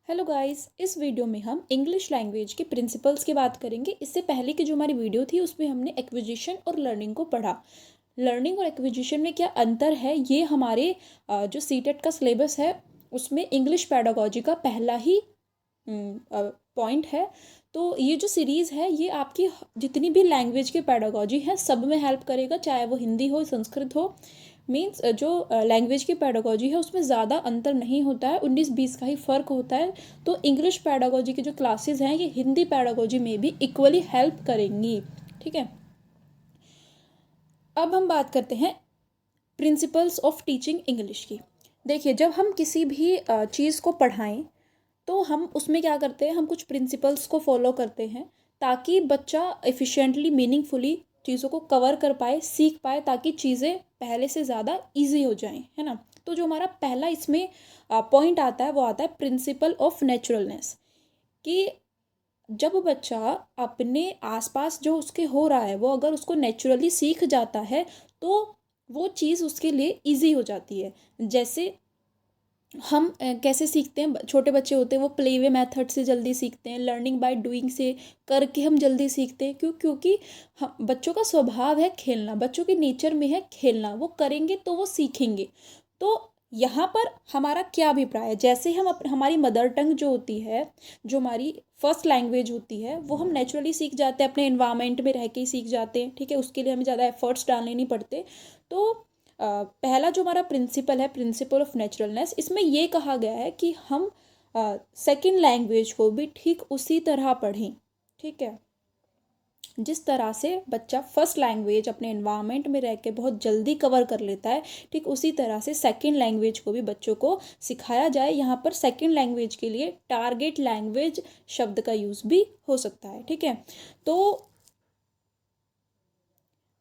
Hello guys, इस video में हम इंग्लिश लैंग्वेज के प्रिंसिपल्स की बात करेंगे। इससे पहले की जो हमारी वीडियो थी उसमें हमने एक्विजिशन और लर्निंग को पढ़ा। लर्निंग और एक्विजिशन में क्या अंतर है, ये हमारे जो सीटेट का सिलेबस है उसमें इंग्लिश पैडागोजी का पहला ही पॉइंट है। तो ये जो सीरीज़ है ये आपकी जितनी भी लैंग्वेज की पैडागोजी है सब में हेल्प करेगा, चाहे वो हिंदी हो, संस्कृत हो। मीन्स जो लैंग्वेज की पैडागोजी है उसमें ज़्यादा अंतर नहीं होता है, 19-20 का ही फ़र्क होता है। तो इंग्लिश पैडागोजी की जो क्लासेस हैं ये हिंदी पैडागोजी में भी इक्वली हेल्प करेंगी। ठीक है, अब हम बात करते हैं प्रिंसिपल्स ऑफ टीचिंग इंग्लिश की। देखिए, जब हम किसी भी चीज़ को पढ़ाएं तो हम उसमें क्या करते हैं, हम कुछ प्रिंसिपल्स को फॉलो करते हैं ताकि बच्चा एफिशिएंटली मीनिंगफुली चीज़ों को कवर कर पाए, सीख पाए, ताकि चीज़ें पहले से ज़्यादा इजी हो जाएं, है ना। तो जो हमारा पहला इसमें पॉइंट आता है वो आता है प्रिंसिपल ऑफ नेचुरलनेस, कि जब बच्चा अपने आसपास जो उसके हो रहा है वो अगर उसको नेचुरली सीख जाता है तो वो चीज़ उसके लिए इजी हो जाती है। जैसे हम कैसे सीखते हैं, छोटे बच्चे होते हैं वो प्ले वे मेथड से जल्दी सीखते हैं, लर्निंग बाय डूइंग से करके हम जल्दी सीखते हैं। क्योंकि हम बच्चों का स्वभाव है खेलना, बच्चों के नेचर में है खेलना, वो करेंगे तो वो सीखेंगे। तो यहाँ पर हमारा क्या अभिप्राय है, जैसे हम हमारी मदर टंग जो होती है, जो हमारी फर्स्ट लैंग्वेज होती है, वो हम नेचुरली सीख जाते हैं, अपने इन्वायरमेंट में रह के ही सीख जाते हैं। ठीक है, उसके लिए हमें ज़्यादा एफर्ट्स डालने नहीं पड़ते। तो पहला जो हमारा प्रिंसिपल है, प्रिंसिपल ऑफ नेचुरलनेस, इसमें ये कहा गया है कि हम सेकंड लैंग्वेज को भी ठीक उसी तरह पढ़ें। ठीक है, जिस तरह से बच्चा फर्स्ट लैंग्वेज अपने एनवायरनमेंट में रह के बहुत जल्दी कवर कर लेता है, ठीक उसी तरह से सेकंड लैंग्वेज को भी बच्चों को सिखाया जाए। यहाँ पर सेकंड लैंग्वेज के लिए टारगेट लैंग्वेज शब्द का यूज़ भी हो सकता है। ठीक है, तो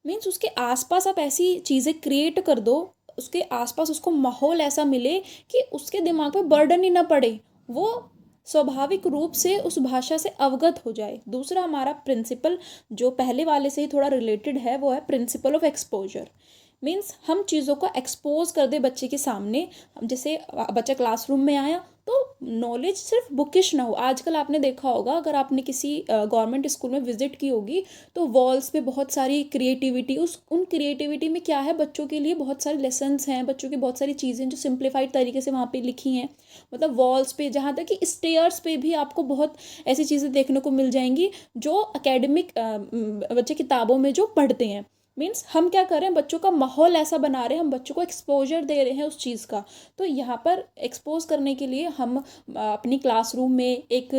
मीन्स उसके आसपास आप ऐसी चीज़ें क्रिएट कर दो, उसके आसपास उसको माहौल ऐसा मिले कि उसके दिमाग पे बर्डन ही ना पड़े, वो स्वाभाविक रूप से उस भाषा से अवगत हो जाए। दूसरा हमारा प्रिंसिपल जो पहले वाले से ही थोड़ा रिलेटेड है वो है प्रिंसिपल ऑफ एक्सपोजर। मीन्स हम चीज़ों को एक्सपोज कर दे बच्चे के सामने। जैसे बच्चा क्लासरूम में आया तो नॉलेज सिर्फ बुकिश ना हो। आजकल आपने देखा होगा, अगर आपने किसी गवर्नमेंट स्कूल में विजिट की होगी तो वॉल्स पे बहुत सारी क्रिएटिविटी, उन क्रिएटिविटी में क्या है, बच्चों के लिए बहुत सारे लेसन्स हैं, बच्चों की बहुत सारी चीज़ें जो सिंप्लीफाइड तरीके से वहाँ पे लिखी हैं। मतलब वॉल्स पे, जहाँ तक कि स्टेयर्स पे भी आपको बहुत ऐसी चीज़ें देखने को मिल जाएंगी जो अकेडमिक बच्चे किताबों में जो पढ़ते हैं। मीन्स हम क्या कर रहे हैं, बच्चों का माहौल ऐसा बना रहे हैं, हम बच्चों को एक्सपोजर दे रहे हैं उस चीज़ का। तो यहाँ पर एक्सपोज करने के लिए हम अपनी क्लासरूम में एक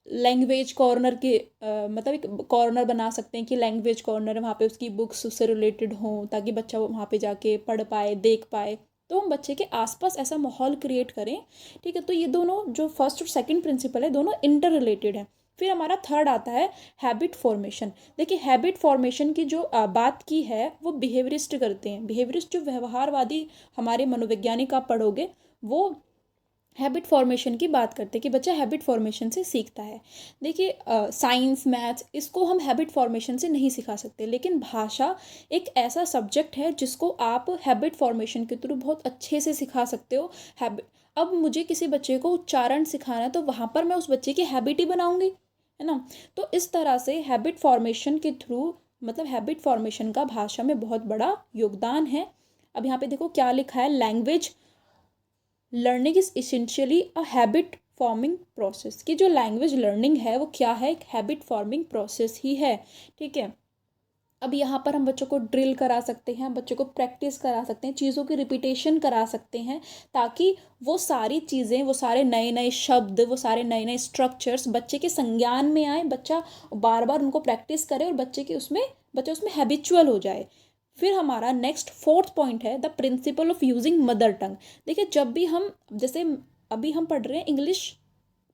लैंग्वेज कॉर्नर के मतलब एक कॉर्नर बना सकते हैं कि लैंग्वेज कॉर्नर है, वहाँ पे उसकी बुक्स उससे रिलेटेड हों ताकि बच्चा वहाँ पे जाके पढ़ पाए, देख पाए। तो हम बच्चे के आसपास ऐसा माहौल क्रिएट करें। ठीक है, तो ये दोनों जो फर्स्ट और सेकंड प्रिंसिपल है दोनों इंटर रिलेटेड है। फिर हमारा थर्ड आता है हैबिट फॉर्मेशन। देखिए, हैबिट फॉर्मेशन की जो बात की है वो बिहेवियरिस्ट करते हैं। बिहेवियरिस्ट जो व्यवहारवादी हमारे मनोवैज्ञानिक आप पढ़ोगे वो हैबिट फॉर्मेशन की बात करते हैं कि बच्चा हैबिट फॉर्मेशन से सीखता है। देखिए, साइंस, मैथ्स, इसको हम हैबिट फॉर्मेशन से नहीं सिखा सकते, लेकिन भाषा एक ऐसा सब्जेक्ट है जिसको आप हैबिट फॉर्मेशन के थ्रू बहुत अच्छे से सिखा सकते हो। हैबिट, अब मुझे किसी बच्चे को उच्चारण सिखाना है तो वहाँ पर मैं उस बच्चे की हैबिट ही बनाऊंगी, है ना। तो इस तरह से हैबिट फॉर्मेशन के थ्रू, मतलब हैबिट फॉर्मेशन का भाषा में बहुत बड़ा योगदान है। अब यहाँ पे देखो क्या लिखा है, language learning is essentially a habit forming process. की जो लैंग्वेज लर्निंग है वो क्या है, एक हैबिट फॉर्मिंग प्रोसेस ही है। ठीक है, अब यहाँ पर हम बच्चों को ड्रिल करा सकते हैं, बच्चों को प्रैक्टिस करा सकते हैं, चीज़ों की रिपीटेशन करा सकते हैं ताकि वो सारी चीज़ें, वो सारे नए नए शब्द, वो सारे नए नए स्ट्रक्चर्स बच्चे के संज्ञान में आए, बच्चा बार बार उनको प्रैक्टिस करे और बच्चा उसमें हैबिचुअल हो जाए। फिर हमारा नेक्स्ट फोर्थ पॉइंट है the principle of using mother tongue. देखिए, जब भी हम, जैसे अभी हम पढ़ रहे हैं इंग्लिश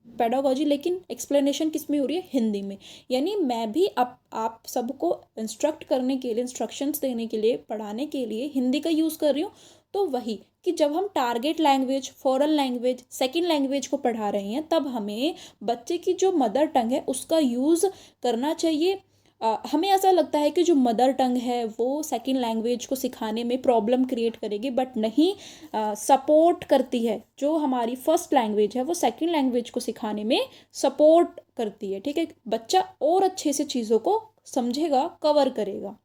पेडागोजी, लेकिन एक्सप्लेनेशन किस में हो रही है, हिंदी में। यानी मैं भी आप सबको इंस्ट्रक्ट करने के लिए, इंस्ट्रक्शंस देने के लिए, पढ़ाने के लिए हिंदी का यूज़ कर रही हूँ। तो वही कि जब हम target language, foreign language, second language को पढ़ा रहे हैं तब हमें बच्चे की जो मदर टंग है उसका यूज़ करना चाहिए। हमें ऐसा लगता है कि जो मदर टंग है वो सेकंड लैंग्वेज को सिखाने में प्रॉब्लम क्रिएट करेगी, बट नहीं, सपोर्ट करती है। जो हमारी फर्स्ट लैंग्वेज है वो सेकंड लैंग्वेज को सिखाने में सपोर्ट करती है। ठीक है, बच्चा और अच्छे से चीज़ों को समझेगा, कवर करेगा।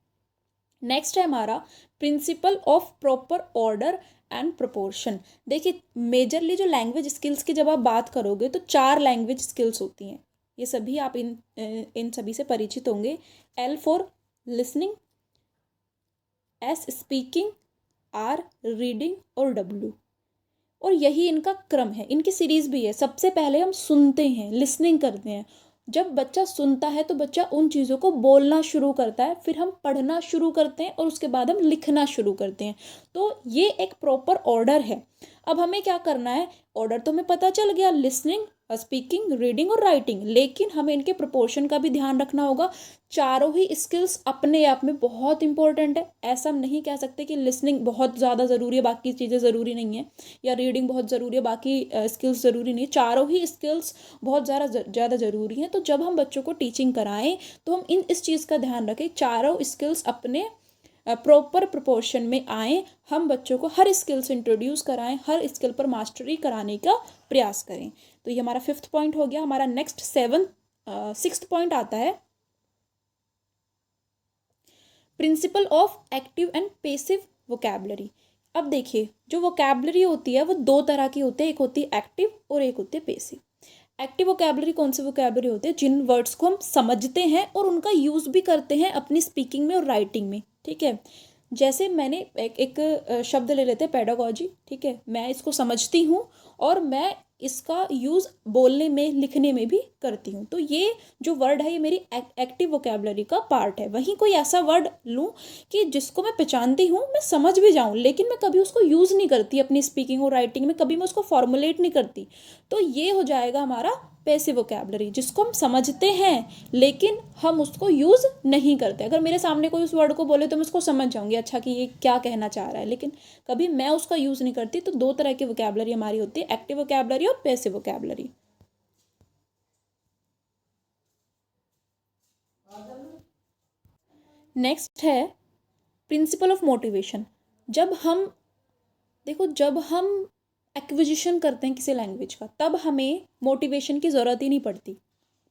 नेक्स्ट है हमारा principle of proper order and proportion. देखिए, मेजरली जो लैंग्वेज स्किल्स की जब आप बात करोगे तो 4 लैंग्वेज स्किल्स होती हैं। ये सभी आप इन सभी से परिचित होंगे। L for listening, S speaking, R reading और W। और यही इनका क्रम है, इनकी सीरीज भी है। सबसे पहले हम सुनते हैं, लिसनिंग करते हैं। जब बच्चा सुनता है तो बच्चा उन चीज़ों को बोलना शुरू करता है, फिर हम पढ़ना शुरू करते हैं और उसके बाद हम लिखना शुरू करते हैं। तो ये एक प्रॉपर ऑर्डर है। अब हमें क्या करना है, ऑर्डर तो हमें पता चल गया, लिसनिंग, स्पीकिंग, रीडिंग और राइटिंग, लेकिन हमें इनके प्रोपोर्शन का भी ध्यान रखना होगा। चारों ही स्किल्स अपने आप में बहुत इंपॉर्टेंट है। ऐसा हम नहीं कह सकते कि लिसनिंग बहुत ज़्यादा ज़रूरी है, बाकी चीज़ें ज़रूरी नहीं है, या रीडिंग बहुत ज़रूरी है, बाकी स्किल्स ज़रूरी नहीं है। चारों ही स्किल्स बहुत ज़्यादा ज़रूरी हैं। तो जब हम बच्चों को टीचिंग कराएं तो हम इस चीज़ का ध्यान रखें, चारों स्किल्स अपने प्रॉपर प्रोपोर्शन में आए। हम बच्चों को हर स्किल्स इंट्रोड्यूस कराएं, हर स्किल पर मास्टरी कराने का प्रयास करें। तो ये हमारा 5th पॉइंट हो गया। हमारा नेक्स्ट 6th पॉइंट आता है principle of active and passive vocabulary. अब देखिए, जो वोकैबलरी होती है वो 2 तरह की होती है, एक होती है एक्टिव और एक होती है पेसिव। एक्टिव वोकैबलरी कौन सी वोकैबलरी होती है, जिन वर्ड्स को हम समझते हैं और उनका यूज़ भी करते हैं अपनी स्पीकिंग में और राइटिंग में। ठीक है, जैसे मैंने एक शब्द ले लेते हैं पेडागॉजी। ठीक है, मैं इसको समझती हूँ और मैं इसका यूज़ बोलने में, लिखने में भी करती हूँ। तो ये जो वर्ड है ये मेरी एक्टिव वोकैबलरी का पार्ट है। वहीं कोई ऐसा वर्ड लूँ कि जिसको मैं पहचानती हूँ, मैं समझ भी जाऊँ, लेकिन मैं कभी उसको यूज़ नहीं करती अपनी स्पीकिंग और राइटिंग में, कभी मैं उसको फॉर्मुलेट नहीं करती, तो ये हो जाएगा हमारा पैसिव वोकैबलरी, जिसको हम समझते हैं लेकिन हम उसको यूज़ नहीं करते। अगर मेरे सामने कोई उस वर्ड को बोले तो मैं उसको समझ जाऊंगी, अच्छा कि ये क्या कहना चाह रहा है, लेकिन कभी मैं उसका यूज़ नहीं करती। तो 2 तरह की वोकैबलरी हमारी होती है, एक्टिव वोकैबलरी और पैसिव वोकैबलरी। नेक्स्ट है प्रिंसिपल ऑफ मोटिवेशन। जब हम एक्विजिशन करते हैं किसी लैंग्वेज का, तब हमें मोटिवेशन की ज़रूरत ही नहीं पड़ती।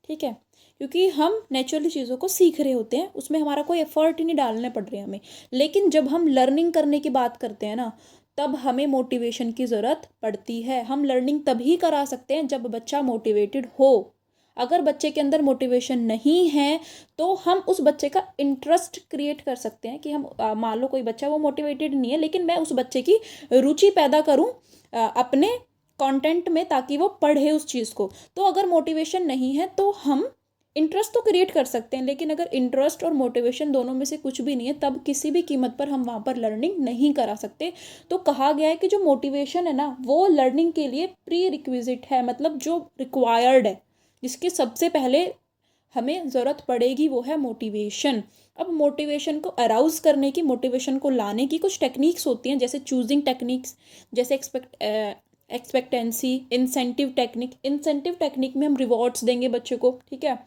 ठीक है, क्योंकि हम नेचुरली चीज़ों को सीख रहे होते हैं, उसमें हमारा कोई एफर्ट ही नहीं डालने पड़ रहे हमें। लेकिन जब हम लर्निंग करने की बात करते हैं ना, तब हमें मोटिवेशन की ज़रूरत पड़ती है। हम लर्निंग तभी करा सकते हैं जब बच्चा मोटिवेटेड हो। अगर बच्चे के अंदर मोटिवेशन नहीं है तो हम उस बच्चे का इंटरेस्ट क्रिएट कर सकते हैं कि हम मान लो कोई बच्चा वो मोटिवेटेड नहीं है, लेकिन मैं उस बच्चे की रुचि पैदा करूं अपने कंटेंट में, ताकि वो पढ़े उस चीज़ को। तो अगर मोटिवेशन नहीं है तो हम इंटरेस्ट तो क्रिएट कर सकते हैं, लेकिन अगर इंटरेस्ट और मोटिवेशन दोनों में से कुछ भी नहीं है, तब किसी भी कीमत पर हम वहाँ पर लर्निंग नहीं करा सकते। तो कहा गया है कि जो मोटिवेशन है ना, वो लर्निंग के लिए प्री रिक्विजिट है, मतलब जो रिक्वायर्ड है, जिसकी सबसे पहले हमें ज़रूरत पड़ेगी, वो है मोटिवेशन। अब मोटिवेशन को अराउज करने की, मोटिवेशन को लाने की कुछ टेक्निक्स होती हैं, जैसे चूजिंग टेक्निक्स, जैसे एक्सपेक्टेंसी, इंसेंटिव टेक्निक में हम रिवॉर्ड्स देंगे बच्चे को। ठीक है,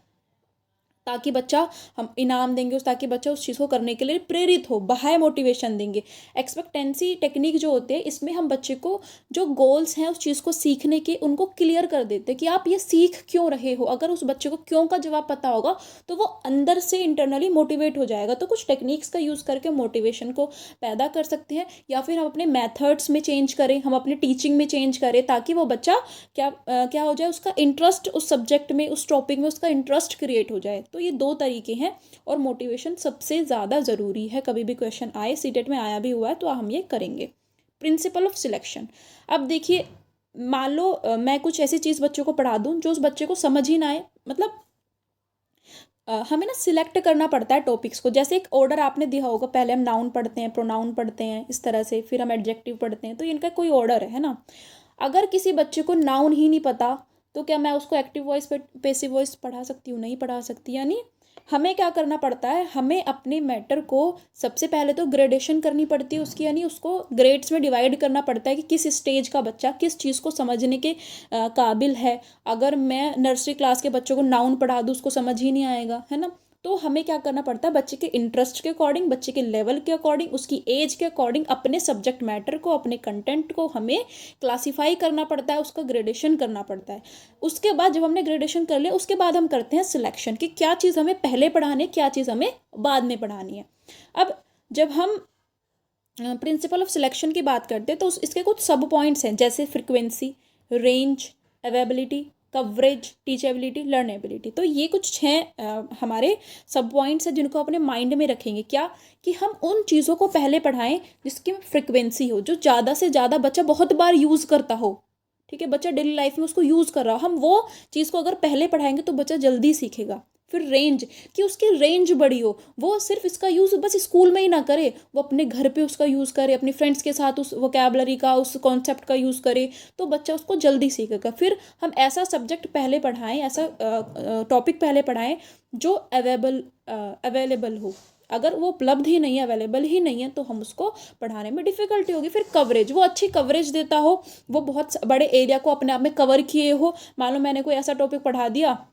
ताकि बच्चा, हम इनाम देंगे ताकि बच्चा उस चीज़ को करने के लिए प्रेरित हो, बाहर मोटिवेशन देंगे। एक्सपेक्टेंसी टेक्निक जो होते हैं, इसमें हम बच्चे को जो गोल्स हैं उस चीज़ को सीखने के, उनको क्लियर कर देते हैं कि आप ये सीख क्यों रहे हो। अगर उस बच्चे को क्यों का जवाब पता होगा तो वो अंदर से इंटरनली मोटिवेट हो जाएगा। तो कुछ टेक्निक्स का यूज़ करके मोटिवेशन को पैदा कर सकते हैं, या फिर हम अपने मैथड्स में चेंज करें, हम अपने टीचिंग में चेंज करें, ताकि वो बच्चा क्या हो जाए, उसका इंटरेस्ट उस सब्जेक्ट में, उस टॉपिक में उसका इंटरेस्ट क्रिएट हो जाए। तो ये 2 तरीके हैं, और मोटिवेशन सबसे ज़्यादा ज़रूरी है। कभी भी क्वेश्चन आए, सीटेट में आया भी हुआ है, तो हम ये करेंगे। Principle of selection. अब देखिए, मान लो मैं कुछ ऐसी चीज़ बच्चों को पढ़ा दूँ जो उस बच्चे को समझ ही ना आए, मतलब हमें ना सिलेक्ट करना पड़ता है टॉपिक्स को। जैसे एक ऑर्डर आपने दिया होगा, पहले हम नाउन पढ़ते हैं, प्रोनाउन पढ़ते हैं, इस तरह से, फिर हम एडजेक्टिव पढ़ते हैं, तो इनका कोई ऑर्डर है ना। अगर किसी बच्चे को नाउन ही नहीं पता, तो क्या मैं उसको एक्टिव वॉइस पैसिव वॉइस पढ़ा सकती हूँ? नहीं पढ़ा सकती। यानी हमें क्या करना पड़ता है, हमें अपने मैटर को सबसे पहले तो ग्रेडेशन करनी पड़ती है उसकी, यानी उसको ग्रेड्स में डिवाइड करना पड़ता है कि किस स्टेज का बच्चा किस चीज़ को समझने के काबिल है। अगर मैं नर्सरी क्लास के बच्चों को नाउन पढ़ा दूँ, उसको समझ ही नहीं आएगा, है ना। तो हमें क्या करना पड़ता है, बच्चे के इंटरेस्ट के अकॉर्डिंग, बच्चे के लेवल के अकॉर्डिंग, उसकी एज के अकॉर्डिंग अपने सब्जेक्ट मैटर को, अपने कंटेंट को हमें क्लासीफाई करना पड़ता है, उसका ग्रेडेशन करना पड़ता है। उसके बाद जब हमने ग्रेडेशन कर लिया, उसके बाद हम करते हैं सिलेक्शन कि क्या चीज़ हमें पहले पढ़ानी है, क्या चीज़ हमें बाद में पढ़ानी है। अब जब हम प्रिंसिपल ऑफ सिलेक्शन की बात करते हैं तो इसके कुछ सब पॉइंट्स हैं, जैसे frequency, range, availability, coverage, teachability, लर्नेबिलिटी। तो ये कुछ 6 हमारे सब पॉइंट्स हैं जिनको अपने माइंड में रखेंगे। क्या कि हम उन चीज़ों को पहले पढ़ाएं जिसकी फ्रिक्वेंसी हो, जो ज़्यादा से ज़्यादा बच्चा बहुत बार यूज़ करता हो। ठीक है, बच्चा डेली लाइफ में उसको यूज़ कर रहा हो, हम वो चीज़ को अगर पहले पढ़ाएंगे तो बच्चा जल्दी सीखेगा। फिर रेंज, कि उसकी रेंज बड़ी हो, वो सिर्फ इसका यूज़ बस स्कूल में ही ना करे, वो अपने घर पे उसका यूज़ करे, अपने फ्रेंड्स के साथ उस वोकैबलरी का, उस कॉन्सेप्ट का यूज़ करे, तो बच्चा उसको जल्दी सीखेगा। फिर हम ऐसा सब्जेक्ट पहले पढ़ाएं, ऐसा टॉपिक पहले पढ़ाएं जो अवेलेबल हो। अगर वो उपलब्ध ही नहीं है, अवेलेबल ही नहीं है, तो हम उसको पढ़ाने में डिफ़िकल्टी होगी। फिर कवरेज, वो अच्छी कवरेज देता हो, वो बहुत बड़े एरिया को अपने आप में कवर किए हो। मान लो मैंने कोई ऐसा टॉपिक पढ़ा दिया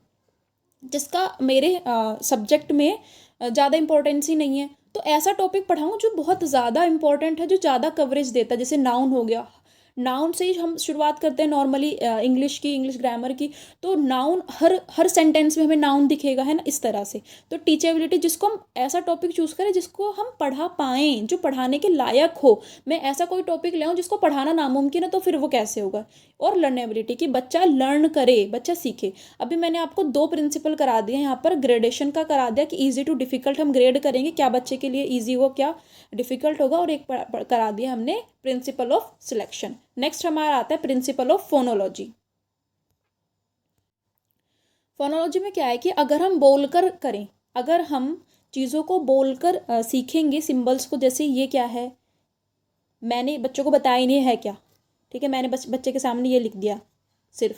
जिसका मेरे सब्जेक्ट में ज़्यादा इम्पोर्टेंस ही नहीं है, तो ऐसा टॉपिक पढ़ाऊँ जो बहुत ज़्यादा इम्पोर्टेंट है, जो ज़्यादा कवरेज देता है। जैसे नाउन हो गया, नाउन से ही हम शुरुआत करते हैं नॉर्मली इंग्लिश की, इंग्लिश ग्रामर की। तो नाउन हर हर सेंटेंस में हमें नाउन दिखेगा, है ना, इस तरह से। तो टीचेबिलिटी, जिसको हम ऐसा टॉपिक चूज़ करें जिसको हम पढ़ा पाएँ, जो पढ़ाने के लायक हो। मैं ऐसा कोई टॉपिक ले आऊँ जिसको पढ़ाना नामुमकिन है, तो फिर वो कैसे होगा। और लर्नेबिलिटी, कि बच्चा लर्न करे, बच्चा सीखे। अभी मैंने आपको 2 प्रिंसिपल करा दिए यहाँ पर। ग्रेडेशन का करा दिया कि ईजी टू डिफ़िकल्ट हम ग्रेड करेंगे, क्या बच्चे के लिए ईजी हो, क्या डिफ़िकल्ट होगा। और एक करा दिया हमने प्रिंसिपल ऑफ सिलेक्शन। नेक्स्ट हमारा आता है प्रिंसिपल ऑफ फोनोलॉजी। फोनोलॉजी में क्या है कि अगर हम बोलकर करें, अगर हम चीज़ों को बोलकर सीखेंगे, सिंबल्स को, जैसे ये क्या है, मैंने बच्चों को बताया ही नहीं है क्या, ठीक है, मैंने बच्चे के सामने ये लिख दिया, सिर्फ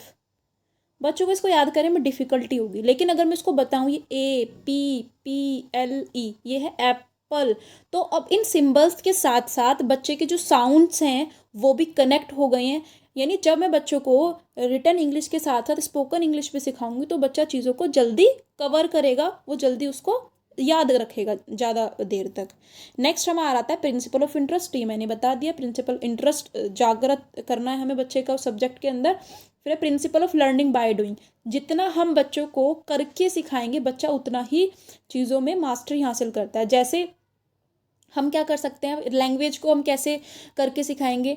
बच्चों को इसको याद करने में डिफ़िकल्टी होगी। लेकिन अगर मैं इसको बताऊँ, ये APPLE, ये है एप्पल, तो अब इन सिंबल्स के साथ साथ बच्चे के जो साउंड्स हैं वो भी कनेक्ट हो गए हैं। यानी जब मैं बच्चों को रिटन इंग्लिश के साथ साथ स्पोकन इंग्लिश भी सिखाऊंगी तो बच्चा चीज़ों को जल्दी कवर करेगा, वो जल्दी उसको याद रखेगा ज़्यादा देर तक। नेक्स्ट हमारा आता है प्रिंसिपल ऑफ इंटरेस्ट। ये मैंने बता दिया, प्रिंसिपल इंटरेस्ट जागृत करना है हमें बच्चे का सब्जेक्ट के अंदर। फिर है principle of learning by doing. जितना हम बच्चों को करके सिखाएंगे, बच्चा उतना ही चीज़ों में मास्टरी हासिल करता है। जैसे हम क्या कर सकते हैं, लैंग्वेज को हम कैसे करके सिखाएंगे।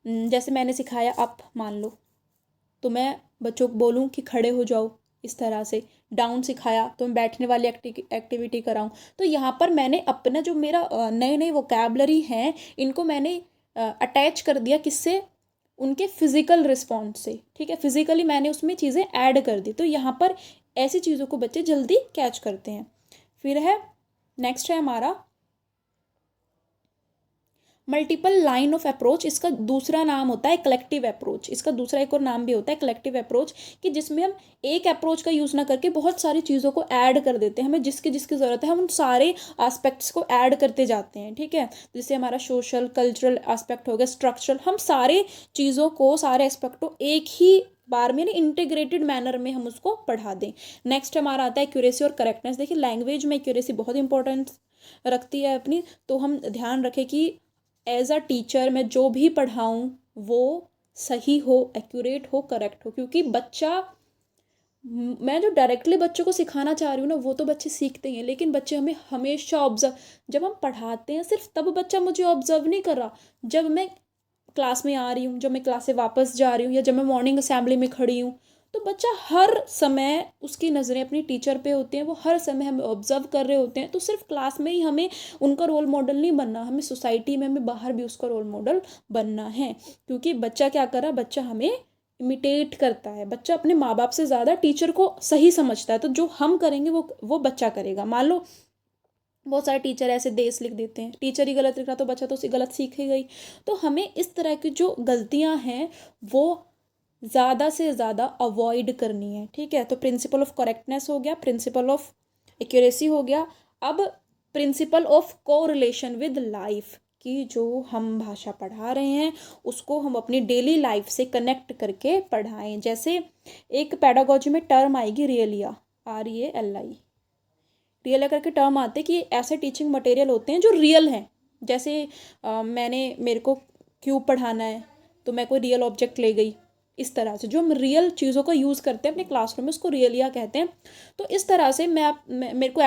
जैसे मैंने सिखाया अप, मान लो, तो मैं बच्चों को बोलूँ कि खड़े हो जाओ, इस तरह से। डाउन सिखाया तो मैं बैठने वाली एक्टिविटी कराऊँ। तो यहाँ पर मैंने अपना जो मेरा नए नए वोकैबलरी हैं, इनको मैंने अटैच कर दिया, किससे, उनके फिज़िकल रिस्पॉन्स से। ठीक है, फिज़िकली मैंने उसमें चीज़ें ऐड कर दी, तो यहाँ पर ऐसी चीज़ों को बच्चे जल्दी कैच करते हैं। फिर है, नेक्स्ट है हमारा मल्टीपल लाइन ऑफ अप्रोच। इसका दूसरा नाम होता है कलेक्टिव अप्रोच। इसका दूसरा एक और नाम भी होता है कलेक्टिव अप्रोच, कि जिसमें हम एक अप्रोच का यूज़ ना करके बहुत सारी चीज़ों को ऐड कर देते हैं। हमें जिसकी जिसकी ज़रूरत है हम उन सारे एस्पेक्ट्स को ऐड करते जाते हैं। ठीक है, जैसे हमारा सोशल कल्चरल एस्पेक्ट हो गया, स्ट्रक्चरल, हम सारे चीज़ों को, सारे एस्पेक्ट को एक ही बार में इंटीग्रेटेड मैनर में हम उसको पढ़ा दें। नेक्स्ट हमारा आता है एक्यूरेसी और करेक्टनेस। देखिए, लैंग्वेज में एक्यूरेसी बहुत इंपॉर्टेंस रखती है अपनी, तो हम ध्यान रखें कि एज अ टीचर मैं जो भी पढ़ाऊँ वो सही हो, एक्यूरेट हो, करेक्ट हो। क्योंकि बच्चा, मैं जो डायरेक्टली बच्चों को सिखाना चाह रही हूँ ना, वो तो बच्चे सीखते ही हैं, लेकिन बच्चे हमें हमेशा ऑब्जर्व, जब हम पढ़ाते हैं सिर्फ तब बच्चा मुझे ऑब्जर्व नहीं कर रहा, जब मैं क्लास में आ रही हूँ, जब मैं क्लास से वापस जा रही हूँ, या जब मैं मॉर्निंग असेंबली में खड़ी हूँ, तो बच्चा हर समय, उसकी नज़रें अपनी टीचर पे होती हैं, वो हर समय हमें ऑब्जर्व कर रहे होते हैं। तो सिर्फ क्लास में ही हमें उनका रोल मॉडल नहीं बनना, हमें सोसाइटी में, हमें बाहर भी उसका रोल मॉडल बनना है। क्योंकि बच्चा क्या कर रहा है, बच्चा हमें इमिटेट करता है। बच्चा अपने माँ बाप से ज़्यादा टीचर को सही समझता है, तो जो हम करेंगे वो बच्चा करेगा। मान लो बहुत सारे टीचर ऐसे देश लिख देते हैं, टीचर ही गलत लिख रहा तो बच्चा तो उसे गलत सीखेगा ही। तो हमें इस तरह की जो गलतियां हैं वो ज़्यादा से ज़्यादा अवॉइड करनी है। ठीक है, तो प्रिंसिपल ऑफ करेक्टनेस हो गया, प्रिंसिपल ऑफ एक्यूरेसी हो गया। अब principle of correlation with life, कि जो हम भाषा पढ़ा रहे हैं उसको हम अपनी डेली लाइफ से कनेक्ट करके पढ़ाएं। जैसे एक पेडागोजी में टर्म आएगी रियलिया, REALI, रियल है करके टर्म आते हैं कि ऐसे टीचिंग मटेरियल होते हैं जो रियल हैं। जैसे मेरे को क्यूब पढ़ाना है तो मैं कोई रियल ऑब्जेक्ट ले गई, इस तरह से जो हम रियल चीज़ों को यूज़ करते हैं अपने क्लासरूम में उसको रियलिया कहते हैं। तो इस तरह से मेरे को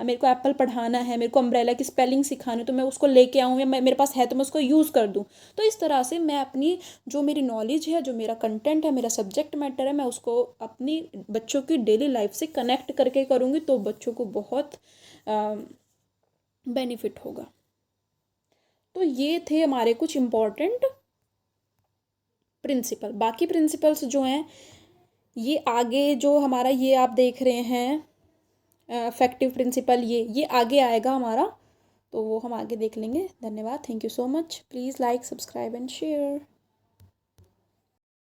मेरे को एप्पल पढ़ाना है, मेरे को अम्ब्रेला की स्पेलिंग सिखानी है, तो मैं उसको लेके आऊँ या मेरे पास है तो मैं उसको यूज़ कर दूँ। तो इस तरह से मैं अपनी जो मेरी नॉलेज है, जो मेरा कंटेंट है, मेरा सब्जेक्ट मैटर है, मैं उसको अपनी बच्चों की डेली लाइफ से कनेक्ट करके करूँगी तो बच्चों को बहुत बेनिफिट होगा। तो ये थे हमारे कुछ इम्पोर्टेंट प्रिंसिपल। बाकी प्रिंसिपल्स जो हैं ये आगे जो हमारा ये आप देख रहे हैं इफेक्टिव प्रिंसिपल, ये आगे आएगा हमारा, तो वो हम आगे देख लेंगे। धन्यवाद, thank you so much. Please like, subscribe and share.